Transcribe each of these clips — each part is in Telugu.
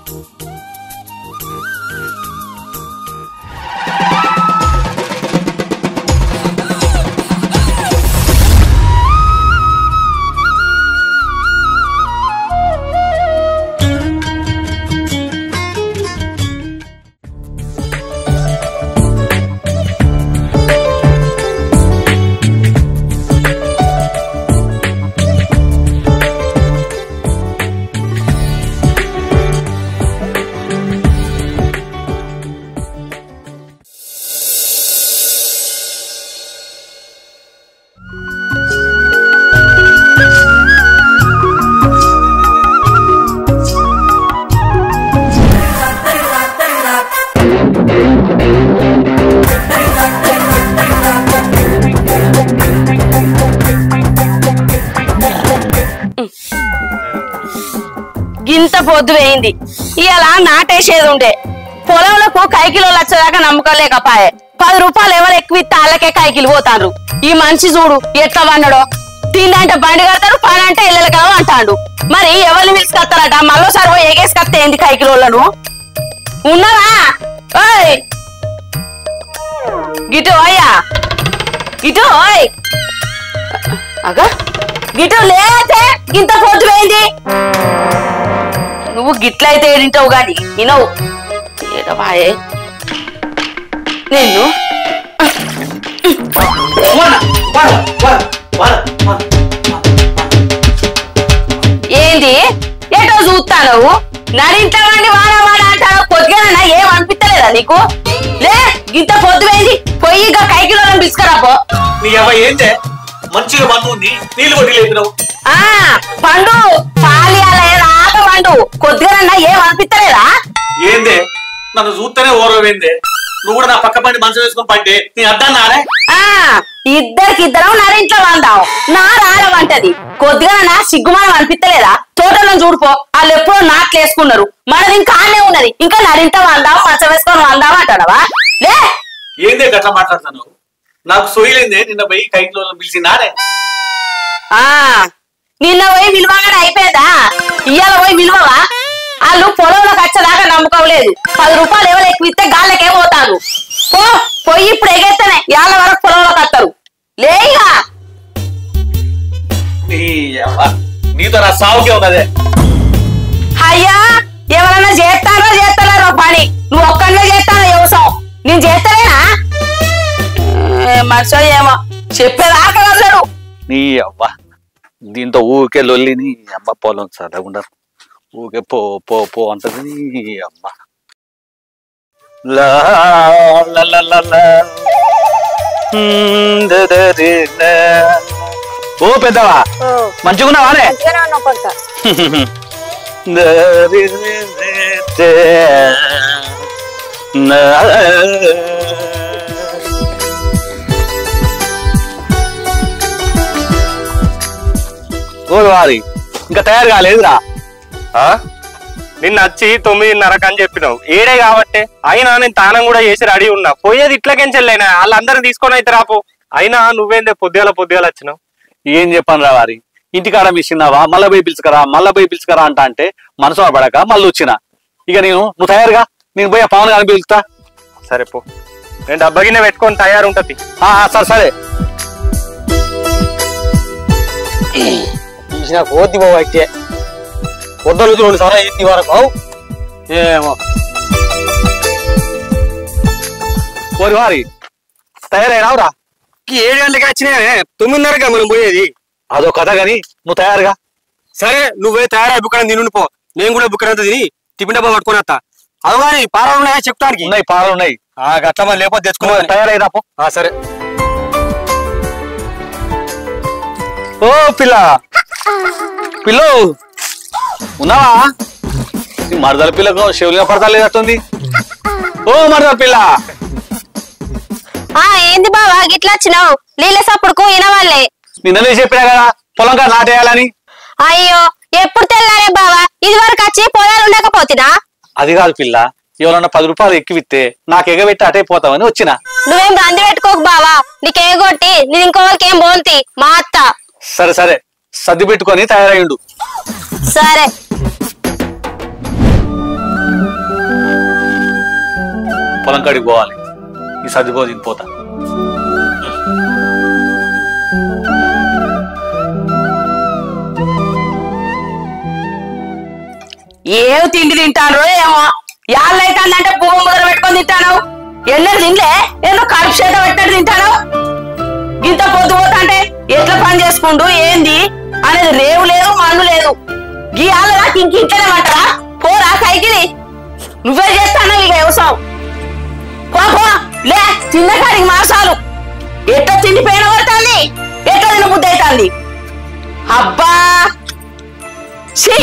గింత పొద్దు వేయింది ఇలా నాటేసేది ఉండే పొలంలో కైకిలో లచ్చదాకా నమ్మకం లేకపాయే 10 రూపాయలు ఎవరు ఎక్కువ ఇస్తే వాళ్ళకే కైకిలు పోతారు. ఈ మనిషి చూడు ఎట్లా వండడో, తిండంటే బండి కడతారు, పని అంటే ఇళ్ళకం అంటాడు. మరి ఎవరిని పిలుచుకొస్తారట? మళ్ళీసారి పోయి ఎగేసుకొస్తే ఏంది కైకిలోళ్ళను? ఉన్నావా? ఓయ్ గిటు అయ్యా, గిటు ఓయ్ అగా గిటు లేతే గింత పొద్దు వేయింది. నువ్వు గిట్లయితే ఏడింటావు గాని వినవు ఏడవాయే నిన్ను. ఏంది ఏటో చూస్తాను నడింట్లో వండి వాడ వాడ అంటావు. కొద్దిగా ఏం అనిపిస్తలేదా నీకు? లే గింత పొద్దు వేయింది, పొయ్యి ఇక కైకిలో పిసుకరాపో. మంచిగా నీళ్ళు కొట్టి పండు పాలి రాక పండు కొద్దిగా ఏం అనిపిస్తలేదా? ఏందే నన్ను చూస్తేనే ఓరవేందే? నువ్వు కూడా నా పక్క పండి మంచం వేసుకొని పడ్డే నీ అడ్డాన్నారే. ఇద్దరికిద్దరం నరింట్లో వందాం, నా రాలవంటది. కొద్దిగా నా సిగ్గుమానం అనిపిస్తలేదా? తోటలో చూడిపో, వాళ్ళు ఎప్పుడో నాట్లు వేసుకున్నారు, మనది ఇంకా ఆనే ఉన్నది. ఇంకా నరింట్లో వందాం, మంచం వేసుకొని వందాం అంటాడవా? లే ఏందే గట్లా మాట్లాడుతున్నావు? నాకు సోయలేందే నిన్న పోయి కైకిలో పిలిచినారే. నిన్న పోయి విలువగానే అయిపోయేదా? ఇవాళ పోయి విలువవా? వాళ్ళు పొలంలోకి వచ్చేదాకా నమ్మకం లేదు. 10 రూపాయలు ఎవరు ఎక్కువ ఇస్తే గాళ్ళకే పోతారు. పోయి ఇప్పుడు ఎగేస్తేనే వాళ్ళ వరకు పొలంలోకి వస్తారు. లేగా నీతో నా సావుకే ఉన్నదే. అయ్యా ఎవరన్నా చేస్తారో పని, నువ్వు ఒక్కనే చేస్తానో వ్యవసాయం నేను చేస్తలేనా? మర్చో ఏమో చెప్పేదాకా వదలడు. నీ అవ్వ దీంతో ఊరికే లొల్లి. నీ అమ్మ పొలం చదవకుండారు ఊరికే పో పో పో అంటది. నీ అమ్మ ఓ పెద్దవా మంచిగున్నావానే? వారి ఇంకా తయారు కాలేదురా? నిన్న వచ్చి 9:30 అని చెప్పినావు. ఏడే కాబట్టి అయినా నేను తానం కూడా చేసి రెడీ ఉన్నా. పోయేది ఇట్లకెంచెల్లైనా వాళ్ళందరినీ తీసుకొని అయితే రాపో. అయినా నువ్వేందే పొద్దుగాల వచ్చినావు? ఏం చెప్పాను రా వారి, ఇంటికాడ మిషన్నావా మళ్ళా పోయి పిలుచుకరా అంటే మనసు పడక మళ్ళీ వచ్చిన. ఇక నువ్వు తయారుగా, నేను పోయి పవన్ గారిని పిలుస్తా. సరే పో, నేను డబ్బగినే పెట్టుకొని తయారు ఉంటది. సరే కోతి బాబు అయితే పొద్దులు 2 సార్లు అయింది వరకు ఏమో. ఓరి వారి తయారైనావురా? 7 గంటలకి వచ్చినాయనే, 9:30గా మనం పోయేది. అదో కథ గాని నువ్వు తయారుగా. సరే నువ్వే తయారై బుక్కని తిని పో, నేను కూడా బుక్కనంత తిని టిఫిన్ డబ్బా పట్టుకుని వస్తా. అవు కానీ పారాలు ఉన్నాయా చెప్తానికి? ఉన్నాయి, పారాలు ఉన్నాయి. గట్ల లేకపోతే తెచ్చుకున్నా. తయారైరాపో. సరే. ఓ పిల్లో ఉన్నావా? మరదల పిల్లకు శివులుగా పడతా లేదట్టుంది. ఓ మరదల పిల్ల. ఏంది బావా గిట్లా వచ్చినావు? నీళ్ళ సప్పుడుకు వినవాళ్ళే. నిన్ననే చెప్పినా కదా పొలం కాడ నాటేయాలని. అయ్యో ఎప్పుడు తెల్లారే బావా, ఇది వరకు వచ్చి పొలాలు ఉండకపోతున్నా? అది కాదు పిల్ల, ఎవరన్నా 10 రూపాయలు ఎక్కువిస్తే నాకు ఎగబెట్టి అటే పోతామని వచ్చిన. నువ్వేం రంది పెట్టుకోకు బావా, నీకు ఎగొట్టి నేను ఇంకోరికి ఏం బోల్తి మా అత్త. సరే సర్ది పెట్టుకొని తయారయ్యిండు. సరే పొలం కాడికి పోవాలి. ఈ సర్దిపోదు పోతా. ఏం తిండి తింటాను ఏమో యాళ్ళైతుందంటే పువ్వు ముద్ర పెట్టుకొని తింటాను. ఎన్నడు తినలే ఏదో కడుపు చేత పెట్టినట్టు తింటాను. ఇంత పొద్దు పోతా అంటే ఎట్లా పని చేసుకుంటూ ఏంది అనేది రేవు లేదు మన్ను లేదు. గీ ఆళ్ళ నాకు ఇంట్లోనే అంటారా? పోరా కైకిలి, నువ్వే చేస్తాను ఇక వ్యవసాయం. పో లే తిన్న కాడికి మాసాలు ఎట్లా తిండి పేడ పడుతుంది, ఎట్లా తిన బుద్ధి అవుతుంది. అబ్బా ఛీ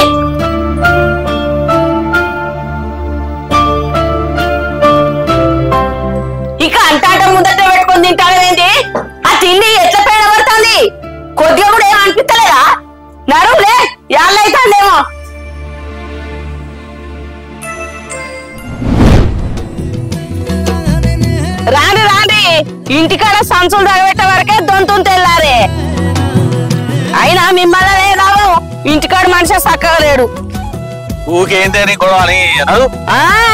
ఇక అంటాట ముందట పెట్టుకొని తింటాను ఏంటి? ఆ తిండి ఎట్లా పేడ పడుతుంది? కొద్దిగా కూడా ఏం అనిపిస్తలేదా? నడువులే యాళ్ళైతుందేమో. రాండి రాండి, ఇంటికాడ సంచులు తగబెట్టే వరకే దొంతుని తెల్లారే. అయినా మిమ్మల్ని రావు, ఇంటికాడ మనిషి చక్కగా లేడు. ఊకేంటే నీ గొడవ అని అన్నాడు.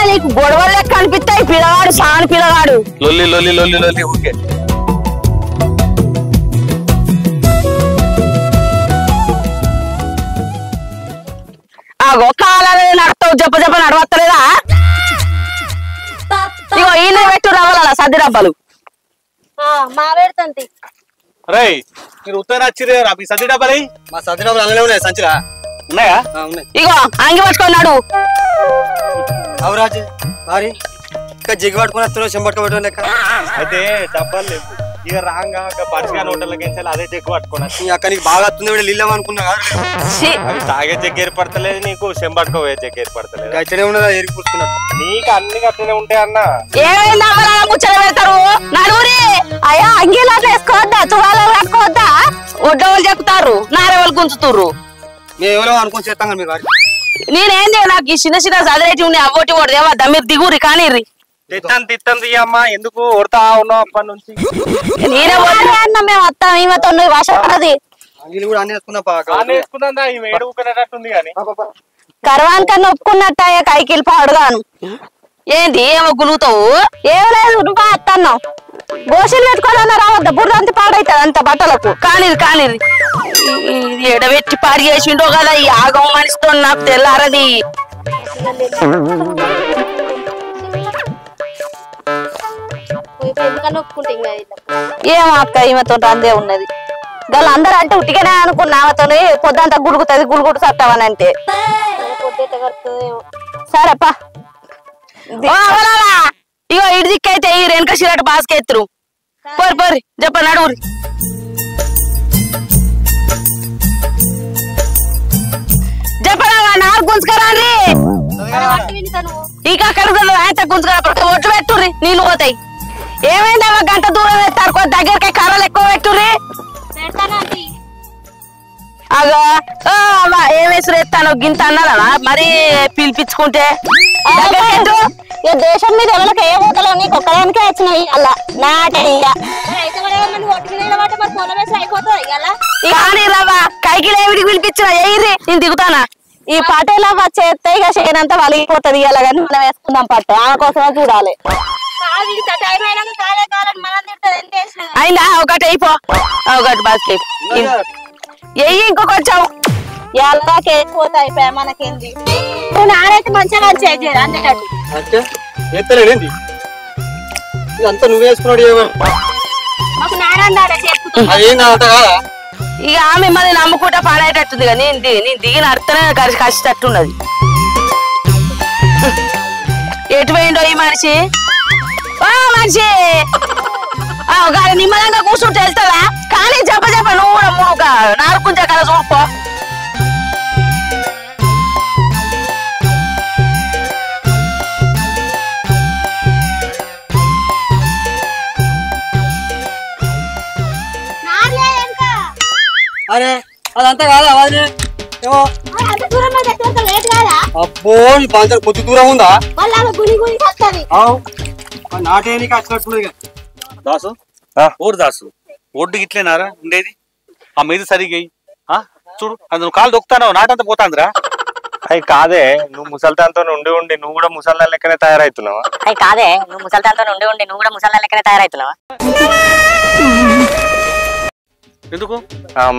నీకు గొడవలు లెక్క అనిపిస్తాయి. పిల్లగాడు సాని పిల్లగాడు లొల్లి లొల్లి లొల్లి లొల్లి ఊకే. కాలాలే నడతావు, చెప్ప చెప్ప నడవత్తలేదా? ఇగో ఈయన పెట్టు రవ్వాల సద్ది డబ్బాలు. మా పెడుతుంది రే మీరు ఉత్తర వచ్చిరా మీ సద్ది డబ్బాలు. మా సద్ది డబ్బులు అందులో ఉన్నాయి సంచిరా. ఉన్నాయా? ఉన్నాయి. ఇగో అంగి పట్టుకున్నాడు. అవురాజు మరి ఇంకా జిగ్గు పట్టుకుని వస్తున్నావు, చెంబట్టుకోవడం లెక్క. అయితే డబ్బాలు లేవు ఇక రాంగా పచ్చిగా నోటలకి అదే జగ్గు పట్టుకున్నా. అక్క నీకు బాగా వస్తుంది నీళ్ళం అనుకున్నా అవి తాగే జగ్గు ఏర్పడతలేదు, నీకు చెంబట్టుకోవే జగ్గు ఏర్పడతలేదు. అట్లనే ఉన్నదా ఏరి కూర్చున్నట్టు. నీకు అన్ని అట్లనే ఉంటాయి అన్న. ఏమైందా ముచ్చట పెడతారు నలుగురి? అయ్యా అంగీలా వేసుకోవద్దా, తువాలో వేసుకోవద్దా? ఒడ్డవాళ్ళు చెప్తారు, నారెవాళ్ళు గుంజుతుర్రు. మేము ఎవరో అనుకుని చేస్తాం కదా మీరు. నేనేంది నాకు ఈ చిన్న చిన్న చదివేటి ఉన్నాయి, అవ్వటి కూడా దేవద్దా మీరు దిగురి కానీ తిత్తంది అమ్మా, ఎందుకు కొడతా ఉన్నావు అప్పటి నుంచి? నేనే అన్న మేము వస్తాం ఈమెతో భాష పడది. అంగిలు కూడా అన్ని వేసుకున్నా వేసుకుందా ఈ వేడు ఊకునేటట్టుంది కానీ కరవాన్ కన్నా ఒప్పుకున్నట్ట కైకిల్ పాడుగాను. ఏంది ఏమో గులుగుతావు? ఏం లేదు నువ్వు అత్తన్నావు. గోషలు పెట్టుకోవాలన్నా రావద్దా, బుర్రంతా పాడైతుంది అంత బట్టలకు. కానీ ఎడబెట్టి పాడి చేసిండో కదా ఈ ఆగం మనిషితో నాకు తెల్లారది. ఏమో అక్క ఈమెతో అందే ఉన్నది. వాళ్ళందరూ అంటే ఉట్టిగానే అనుకున్నా ఆమెతో పొద్దంతా గుడుగుతుంది గుడుగుడు సత్తావని అంటే. సరేపా ఇగో ఇటు దిక్కైతే ఈ వెనక సిరట్ బాస్కి ఎత్తురు. పోరి పోరి చెప్ప నడువురి. చెప్పరా నాకు గుంజుకరాండి. ఇక అక్కడ గుంజుకరా ఒట్టు పెట్టుర్రి, నీళ్ళు పోతాయి. ఏమైందా గంట దూరం వేస్తారు, కొద్ది దగ్గరకి కర్రలు ఎక్కువ పెట్టుర్రి. అగా ఏం వేసురు ఎత్తాను గింత అన్నారా మరి పిలిపించుకుంటే? దేశం మీద ఎవరికి ఏ పోతలో నీకు ఒక్కదానికే వచ్చినాయి అలా కానీ రవ్వ కైకిలు ఏమిటి పిలిపించిన ఎయిరి నేను దిగుతానా. ఈ పటేలా చేస్తే ఇక చేయనంతా వలిగిపోతుంది ఇలా, కానీ మనం వేసుకుందాం పట్టు ఆమె కోసమే చూడాలి. అయిందా ఒకటి అయిపో, ఒకటి బాస్కి ఎయ్యి ఇంకొక వచ్చావు ఎలాకేపోతే అయిపోయా మనకేంది. నానైతే మంచిగా అంటే ఎత్తలేడేంది ఇదంతా నువ్వు వేసుకున్నాడు. ఇక ఆమె మిమ్మల్ని నమ్ముకుంటా పాడేటట్టుంది కదా. నేను దిగిన అర్థమే కష్టట్టున్నది. ఎటు పోయిండో ఈ మనిషి? మనిషి నిమ్మలంగా కూర్చుంటే వెళ్తావా? కానీ చెప్ప నువ్వు కూడా మూడు నారుకుంటా కదా చూపో. అరే అదంతా కాదా ఏమో. అబ్బో నీ పంచ కొద్ది దూరం ఉందా? నాటేనికి వచ్చినట్టున్నది. దాసు ఊరు దాసు ఒడ్డు ఇట్లేనారా ఉండేది? ఆ మీద సరిగ్గా చూడు, అది నువ్వు కాలు దొక్కుతావు నాటంతా పోతాందిరా. అవి కాదే నువ్వు ముసల్దాంతో ఉండి ఉండి నువ్వు కూడా ముసల్దా లెక్కనే తయారవుతున్నావా? అవి కాదే నువ్వు ముసల్దాంతో ఉండి ఉండి నువ్వు కూడా ముసల్దా లెక్కనే తయారవుతున్నావా? ఎందుకు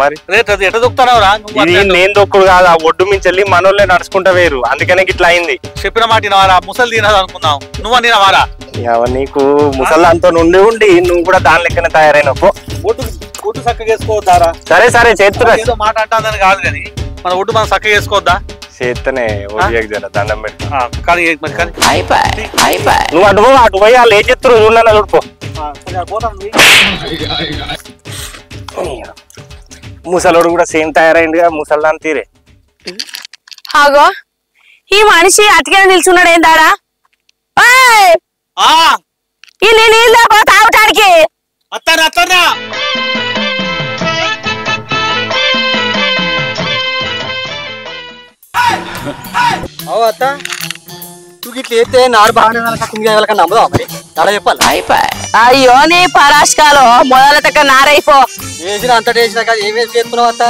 మరి రేపు ఎట్లా దొక్కుతావురా? ఇది నేను దొక్కుడు కాదు, ఆ ఒడ్డు మించెల్లి మనోళ్ళే నడుచుకుంటా వేరు, అందుకనే ఇట్లా అయింది. చెప్పిన మాట వినవారా? ముసలి తినదు అనుకున్నావు, నువ్వు తినవారా? నీకు ముసల్దాంతో ఉండి ఉండి నువ్వు కూడా దాని లెక్కనే తయారైనవు. ఒడ్డు చక్కగా వేసుకోవద్దారా? సరే సరే చేస్తున్నా, ఏదో మాట అంటాదని కాదు కానీ మన ఒడ్డు మనం చక్కగా వేసుకోవద్దా? చేస్తనే జర దండం పెడతా. కానీ మరి కానీ నువ్వు అటు పోయి వాళ్ళు ఏం చెప్తారు చూడన్నా చూడుకో. ముసలోడు కూడా సేమ్ తయారైందిగా, ముసల్దాన్ తీరే. ఆగో ఈ మనిషి అతికే నిల్చున్నాడు ఏందాడా? ఈ నీళ్ళు తాగటానికి అత్త నువ్వు ఇట్లా అయితే నారు బాగానే నమ్మదా మరి అలా చెప్పాలి. అయ్యో నీ పరాష్కాలో మొదల తగ్గ నారైపో వేసిన అంతటి వేసినా కదా ఏం వేసి చేసుకున్నావు అత్త?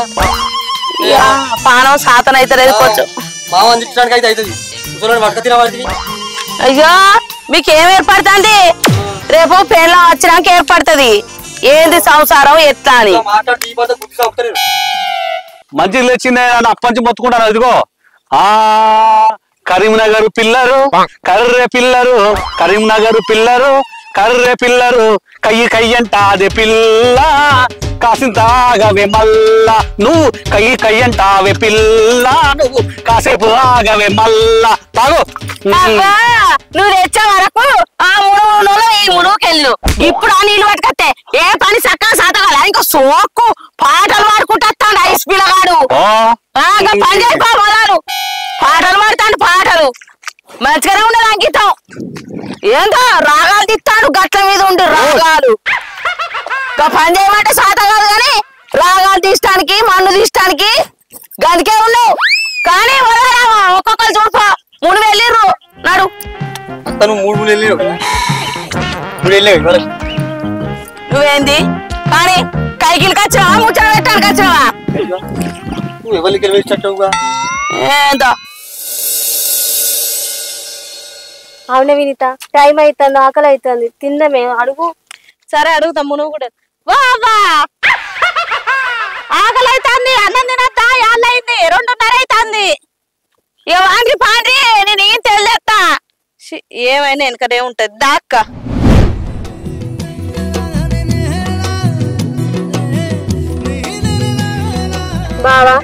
పానం సాతన అయితే కొంచెం మామ అందించడానికి అయితే అవుతుంది. ముసలోని పట్టుక తినవాడికి. అయ్యో మీకేం ఏర్పడుతుంది? రేపు పెళ్ళ వచ్చినాక ఏర్పడుతుంది ఏంది సంసారం ఎట్లా అని. మాట్లాడి ఈ పద్ధతి గుర్తు సాగుతారు. మంచిగా తెచ్చిందే అని అప్పంచి మొత్తుకుంటాను. అదిగో కరీంనగర్ పిల్లరు కర్రె పిల్లరు, కరీంనగర్ పిల్లరు కర్రె పిల్లరు, కయ్యి కయ్యంటాదే పిల్ల కాసింతాగవే మల్లా, నువ్వు కయ్యంటావే పిల్ల నువ్వు కాసేపు ఆగవే మల్లా. తాగు. నువ్వు తెచ్చే వరకు ఆ ముడుగులో ఈ ముడుగుకెళ్ళు. ఇప్పుడు ఆ నీళ్లు పట్టుకత్తే ఏ పని చక్కగా సాతగాల. ఇంకా సోక్కు పాటలు పాడుకుంటాడు ఐస్ పిల్లగాడు. పని చేయిపో మొదలు పాటలు పాడతాడు. పాటలు మంచిగానే ఉండదు అంకితం. ఏంటో రాగాలు తిస్తాడు గట్ల మీద ఉండి రాగాలు. పని చేయమంటే సాత కాదు కానీ రాగాలు తీయడానికి మన్ను తీయడానికి గదికే ఉన్నావు. కానీ ఒక్కొక్కరు చూడుకో 3 వెళ్ళిర్రు నాడు. నువ్వు 3 వెళ్ళావు. 3 వెళ్ళావు. నువ్వేంది కానీ కైకిలు కచ్చినావా ముచ్చట పెట్టడానికి వచ్చినావా? నువ్వు ఎవరికి వెళ్ళిచ్చావుగా. ఏందో అవునే వినిత టైం అవుతుంది, ఆకలి అవుతుంది, తిందమే. అడుగు. సరే అడుగుతాము. నువ్వు కూడా వా ఆకలి అవుతుంది, అన్నం తినద్దా? ఏళ్ళైంది 2:30 అవుతుంది. వాండ్రి పాండ్రి నేను ఏం తెలియస్తా. ఏమైనా వెనకనే ఉంటది దాక్క. బావా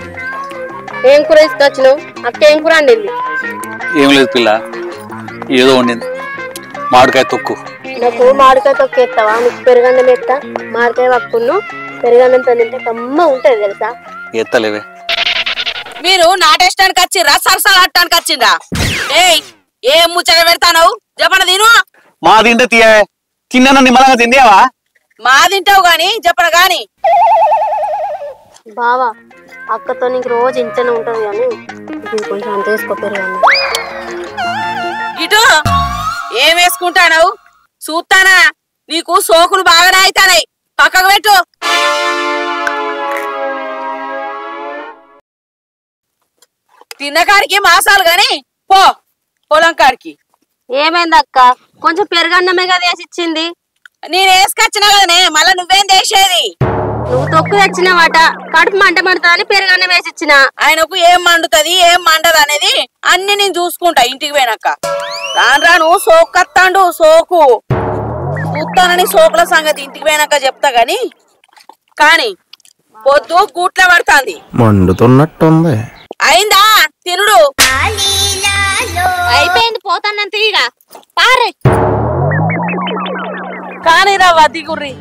ఏం కూర తీసుకొచ్చినావు? అక్క ఏం కూర వండింది? ఏం లేదు పిల్ల, ఏదో వండింది. మామిడికాయ తొక్కు. నాకు మామిడికాయ తొక్కు ఎత్తావా? నీకు పెరుగన్నం ఎత్తా. మామిడికాయ పప్పును పెరుగన్నంతో తింటే కమ్మ ఉంటది తెలుసా? ఎత్తలేవే. మీరు నాటేయడానికి వచ్చిర్రా సరసాలు ఆడటానికి వచ్చిండ్రా? ఏం ముచ్చట పెడతావు? చెప్పన తిను. మా తింటే తిన్నా నిమ్మలంగా తిందేవా? మా తింటావు గాని చెప్పన గాని. బావా అక్కతో నీకు రోజు ఇంట్లోనే ఉంటది కానీ కొంచెం అంత వేసుకో పెరుగన్నం. ఇటు ఏం వేసుకుంటావు? చూస్తానా నీకు సోకులు బాగానే అవుతానాయి. పక్కకు పెట్టు. తిన్నకాడికి మాసాలు గాని పో పొలం కాడికి. ఏమైంది అక్క? కొంచెం పెరుగన్నమే కదా వేసి ఇచ్చింది. నేను వేసుకొచ్చినా కదనే, మళ్ళా నువ్వేం చేసేది? నువ్వు తొక్కు తెచ్చినవాట, కడుపు మంట మండుతా అని పెరుగన్నం వేసి ఇచ్చిన. ఆయనకు ఏం మండుతుంది ఏం మండదు అనేది అన్ని నేను చూసుకుంటా ఇంటికి పోయినాక. రాను సోకత్తాండు సోకు చూస్తానని సోకుల సంగతి ఇంటికి పోయినాక చెప్తా గాని. కానీ పొద్దు గూట్ల పడుతుంది, మండుతున్నట్టుంది. అయిందా తినుడు? అయిపోయింది, పోతానంత ఇక పారే. కానీ రవ్వ దిగుర్రి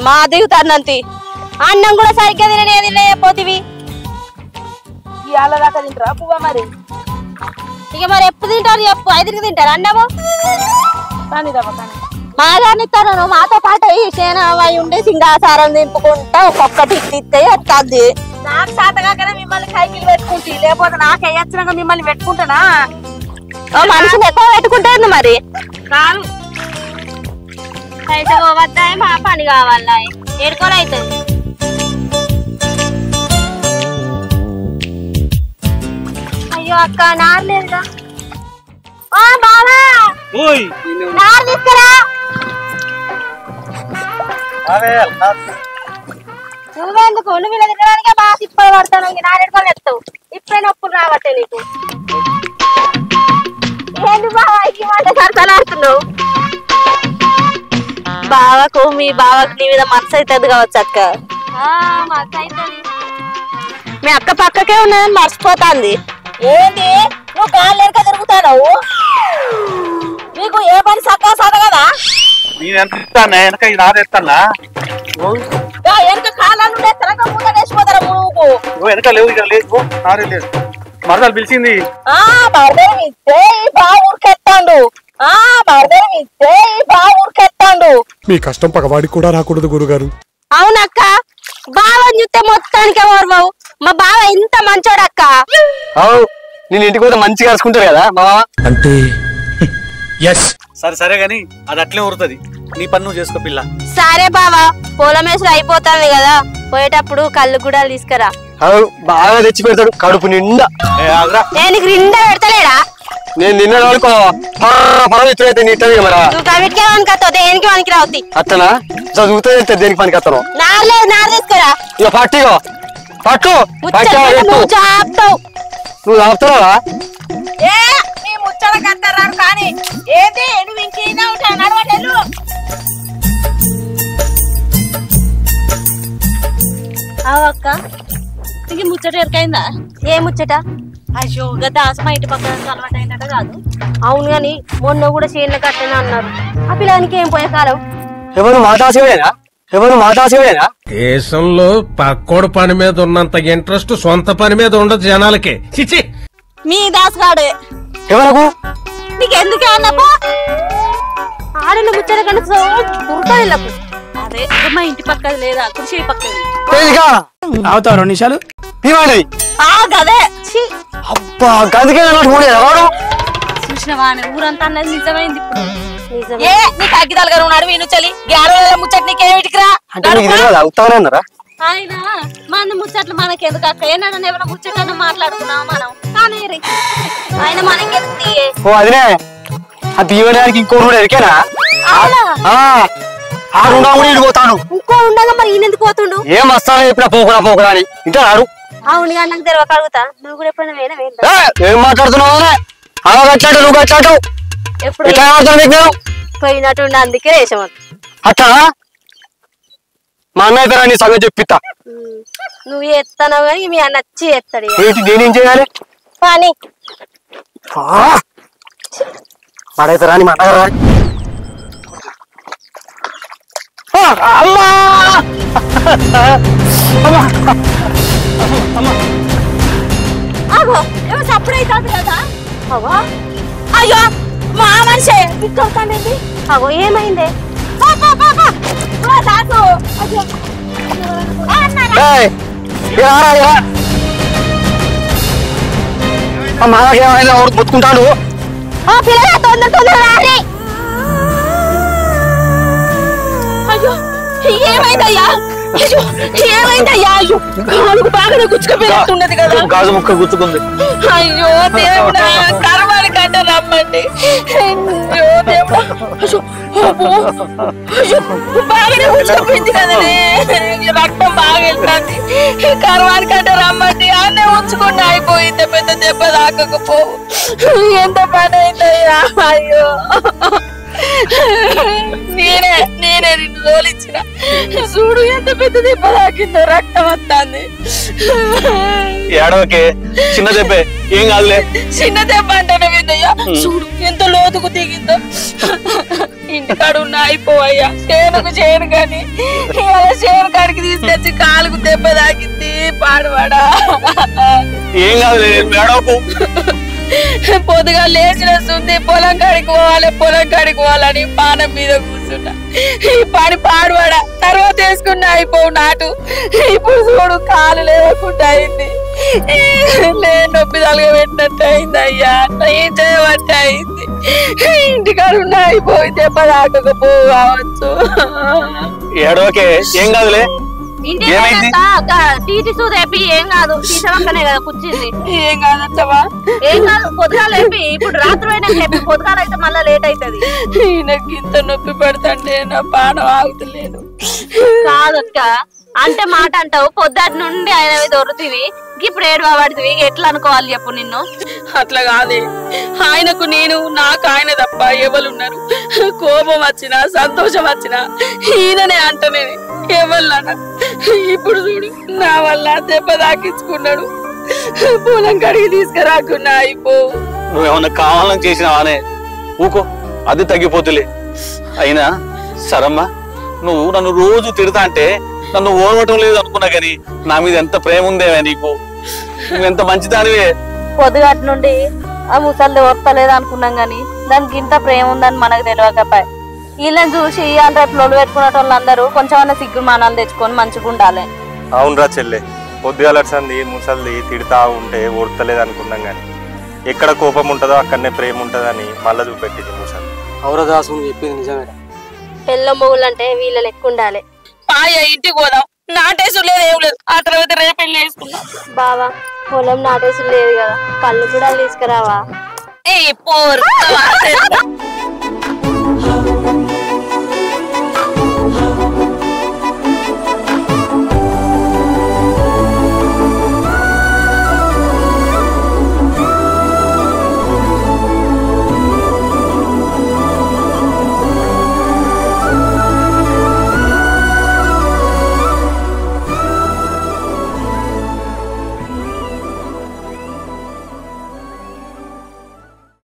మా దిగుతానంతి. అన్నం కూడా సరిగ్గా తినపోతివి. ఇవాళ దాకా తింటారా పువ్వ? మరి ఇక మరి ఎప్పుడు తింటారు చెప్పు? 5కి తింటారు అన్నము. కానీ రవ్వ కానీ మాగానిస్తాను మాతో పాటు అవి ఉండి సింగాసారం దింపుకుంటా ఒక్కొక్కటి ఇస్తే వస్తుంది. నాకు సాతగాకనే మిమ్మల్ని కైకిలు పెట్టుకుంటే, లేకపోతే నాకు వేయచ్చినాక మిమ్మల్ని పెట్టుకుంటానా? మనుషులు ఎక్కువ పెట్టుకుంటుంది మరి. కాదు అయితే పోవద్దాయి, మా పని కావాలా ఏడుకోలు అవుతుంది. అయ్యో అయ్యో అక్క నారలేదుగా. ఓ బావా నార తీసుకురా. నువ్వెందుకు నువ్వు ఇలా తినడానికే బాగా తిప్పలు పడతాను. నారెడుకొని ఎత్తావు ఇప్పుడే నొప్పులు రావట్టే నీకు. ఏంటి బావా ఈ మాట సరసలాడుతున్నావు? బావకు మీ బావకు నీ మీద మనసు అవుతుంది కావచ్చు అక్క. మనసు అవుతుంది. మీ అక్క పక్కకే ఉన్నదని మర్చిపోతాంది. ఏంటి నువ్వు కాళ్ళు ఎరక తిరుగుతావు? నీకు ఏ పని సక్కా సద కదా? నేను ఎంత వెనక ఇది నాదేస్తానా వెనక కాళ్ళు తెరక మూత వేసిపోతారా నువ్వు? నువ్వు వెనక లేవు ఇక్కడ లేదు నాదే లేదు. మరదలు పిలిచింది. మరదలు ఇస్తే ఈ బాగా ఉరికెత్తాండు. మరదలు ఇస్తే ఈ బాగా ఉరికెత్తాండు. మీ కష్టం పగవాడికి కూడా రాకూడదు గురుగారు. అవునక్క, బావని చూస్తే మొత్తానికే ఓర్వవు. మా బావ ఎంత మంచోడక్క. నేను ఇంటికి పోతే మంచిగా అరుచుకుంటారు కదా మా మామ. అంటే సరే సరే గాని అది అట్లే ఊరుతుంది. నీ పని నువ్వు చేసుకో పిల్ల. సరే బావా, పొలం వేసులు అయిపోతాంది కదా, పోయేటప్పుడు కళ్ళు కూడా తీసుకురా. బాగా తెచ్చి పెడతాడు కడుపు నిండా. నేను నిండా పెడతలేడా? నేను తిన్నాడు అనుకో పర్వాలేదు నీటది మరా. నువ్వు కవిటికే వనుకత్తావు, దేనికి వనికి రావుతి. అత్తనా చూస్తే దేనికి పనికి వస్తాను. నారలేదు, నార తీసుకురా. ఇక పట్టిగో పట్టు నువ్వు చాపుతావు. నువ్వు ఆపుతావా? నీ ముచ్చట కట్టారు కానీ ఏంటి నువ్వు ఇంకేనా ఉంటావు? నడవటెళ్ళు. అక్క ఇంక ముచ్చట ఎరకైందా? ఏ ముచ్చట? అయ్యో దాస మా ఇంటి పక్కన అలవాటు అయినట్టు కాదు. అవును గాని మొన్న కూడా చీరలు కట్టని అన్నారు. ఆ పిల్లానికి ఏం పోయే కాలం. ఎవరు మాతాశివుడేనా? ఎవరు మాతాశివుడేనా? దేశంలో పక్కోడు పని మీద ఉన్నంత ఇంట్రెస్ట్ సొంత పని మీద ఉండదు జనాలకి. చిచి మీ దాసగాడే. ఎవరకు నీకెందుకే అన్నపో ఆడల ముచ్చట కనుక దుర్గలకు. అదే మా ఇంటి పక్కది లేదా కృషి పక్కది. అవుతావు 2 నిమిషాలు. గదే అబ్బా గదికే వాడు చూసినవా? ఊరంతా అన్నది నిజమైంది ఇప్పుడు. ఏ నీకు అగ్గిదాలు గారు ఉన్నాడు వీణు చలి గ్యారో ముచ్చట నీకేమిటికిరా? అవుతావనే అన్నారా? ఆయన మన ముచ్చట్లు మనకెందుకు అక్క? ఏనాడని ఎవరైనా ముచ్చట్లను మాట్లాడుకున్నాం మనం. కానీ ఆయన మనకెందుకు? ఓ అదినే ఆ దీవెనానికి ఇంకో ఎరికేనా? ఆడున్నా కూడా పోతాను. ఇంకో ఉండగా మరి ఈయన ఎందుకు పోతుండు? ఏం వస్తాను ఎప్పుడు పోకురా అని ఇంటే ఆడు. అవును కానీ నాకు తెరవక అడుగుతా, నువ్వు కూడా ఎప్పుడైనా వేరే ఏం మాట్లాడుతున్నావు? అలా కట్లాడు నువ్వు కట్లాడు ఎప్పుడు ఎట్లా ఆడుతున్నా నీకు? పోయినట్టుండి అందుకే రేషం అట్లా మా అన్నయ్య పేరు నీ సంగతి చెప్పిస్తా. నువ్వు ఎత్తావు కానీ మీ అన్న వచ్చి ఎత్తాడు. ఏంటి నేనేం చేయాలి? పని మడైతే రాని మాట సప్పుడైతుంది కదా. అయ్యో మా మనిషి ఇక్కడేంటి? అగో ఏమైంది? మాకేమైనా మొత్తుకుంటాడు. పిల్లగా తొందర తొందర రాని. అయ్యో ఏమైందయ్యా? అయ్యో ఏమైందయ్యా? అయ్యో నాలుగు బాగానే గుచ్చుకుపోయినట్టున్నది కదా. గాజు ముక్క గుచ్చుకుంది. అయ్యో దేవుడా కర్మాని కట్ట రమ్మండి. అయ్యో దేవుడా బాగానే గుచ్చుకుపోయింది కదనే. రక్తం బాగా వెళ్తుంది. కర్మాని కట్ట రమ్మండి. అన్నే ఉంచుకుండా అయిపోయింది. పెద్ద దెబ్బ తాకకపోవు. ఎంత పని అయిందయ్యా? అయ్యో నేనే నిన్ను తోలిచ్చిన. చూడు ఎంత పెద్ద దెబ్బ తాకిందో, రక్తం వస్తుంది. ఏడవకే, చిన్న దెబ్బే, ఏం కాదులే. చిన్న దెబ్బ అంటానే విందయ్యా. చూడు ఎంత లోతుకు దిగిందో. ఇంటికాడు ఉన్న అయిపోవయ్యా. చేను కానీ ఇలా చేను కాడికి తీసుకొచ్చి కాలుకు దెబ్బ తాకింది. పాడువాడా ఏం కాదులే, ఏడవకు. పొద్దుగా లేచిన సుంది పొలం కాడికి పోవాలని పానం మీద కూర్చున్నా. ఈ పని పాడువాడా తర్వాత వేసుకున్నా అయిపోవు నాటు. ఇప్పుడు చూడు కాలు లేకుండా అయింది. నొప్పి తలగా పెట్టినట్టు అయింది అయ్యా. ఏం చేయబట్టి అయింది. ఇంటికాడ ఉన్న అయిపోయి దెబ్బ తాకకపోవచ్చు. ఏడవకే, ఏం కాదులే. ఏమైంది? టీటీ సూదేపి ఏం కాదు తీసవక్కనే కదా కూర్చింది. ఏం కాదంటవా? ఏం కాదు, పొద్దుగాల లేపి ఇప్పుడు రాత్రి అయినా లేపి పొద్దుగాల అయితే మళ్ళీ లేట్ అవుతుంది. ఈయనకి ఇంత నొప్పి పడుతుంటే నా పానం ఆగుతలేదు. కాదక్క అంటే మాట అంటావు, పొద్దుటి నుండి ఆయన దొరుకుతుంది, ఇప్పుడు ఏడు పడుతుంది, ఎట్లా అనుకోవాలి చెప్పు నిన్ను? అట్లా కాదే, ఆయనకు నేను నాకు ఆయన తప్ప ఎవరున్నారు? కోపం వచ్చినా సంతోషం వచ్చినా ఈయననే అంటనే ఎవరినా. ఇప్పుడు చూడు నా వల్ల దెబ్బ తాకించుకున్నాడు, పొలం కడిగి తీసుకురాకున్నా అయిపో. నువ్వేమన్నా కావాలని చేసినావానే? ఊకో, అది తగ్గిపోతులే. అయినా సరమ్మా, నువ్వు నన్ను రోజు తిడతా అంటే నన్ను ఓడవటం లేదు అనుకున్నా గాని నా మీద ఎంత ప్రేమ ఉందేవే నీకు. నువ్వెంత మంచిదానివే. పొద్దుగాటి నుండి ఆ ముసలి ఓర్తలేదు అనుకున్నాం గాని దానికి ఇంత ప్రేమ ఉందని మనకు తెలియకపోయి. వీళ్ళని చూసి అంటే లొల్లు పెట్టుకునే వాళ్ళందరూ కొంచెం సిగ్గుమానాలు తెచ్చుకొని మంచిగా ఉండాలి. అవునరా చెల్లె, పొద్దుగాలర్సంది ముసల్ది తిడతా ఉంటే ఓర్తలేదు అనుకున్నాం గాని ఎక్కడ కోపం ఉంటుందో అక్కడనే ప్రేమ ఉంటుందని మళ్ళా చూపెట్టింది ముసలి. ఔరదాసు చెప్పింది నిజమే. పెళ్ళ మొగులు అంటే వీళ్ళ లెక్క ఉండాలి. పాయ ఇంటికి పోదాం, నాటేసు లేదు ఏం లేదు, ఆ తర్వాత రేపు పెళ్లి వేసుకుందాం. బావా పొలం నాటేసి లేదు కదా, పళ్ళు కూడా తీసుకురావా? ఏ పోరు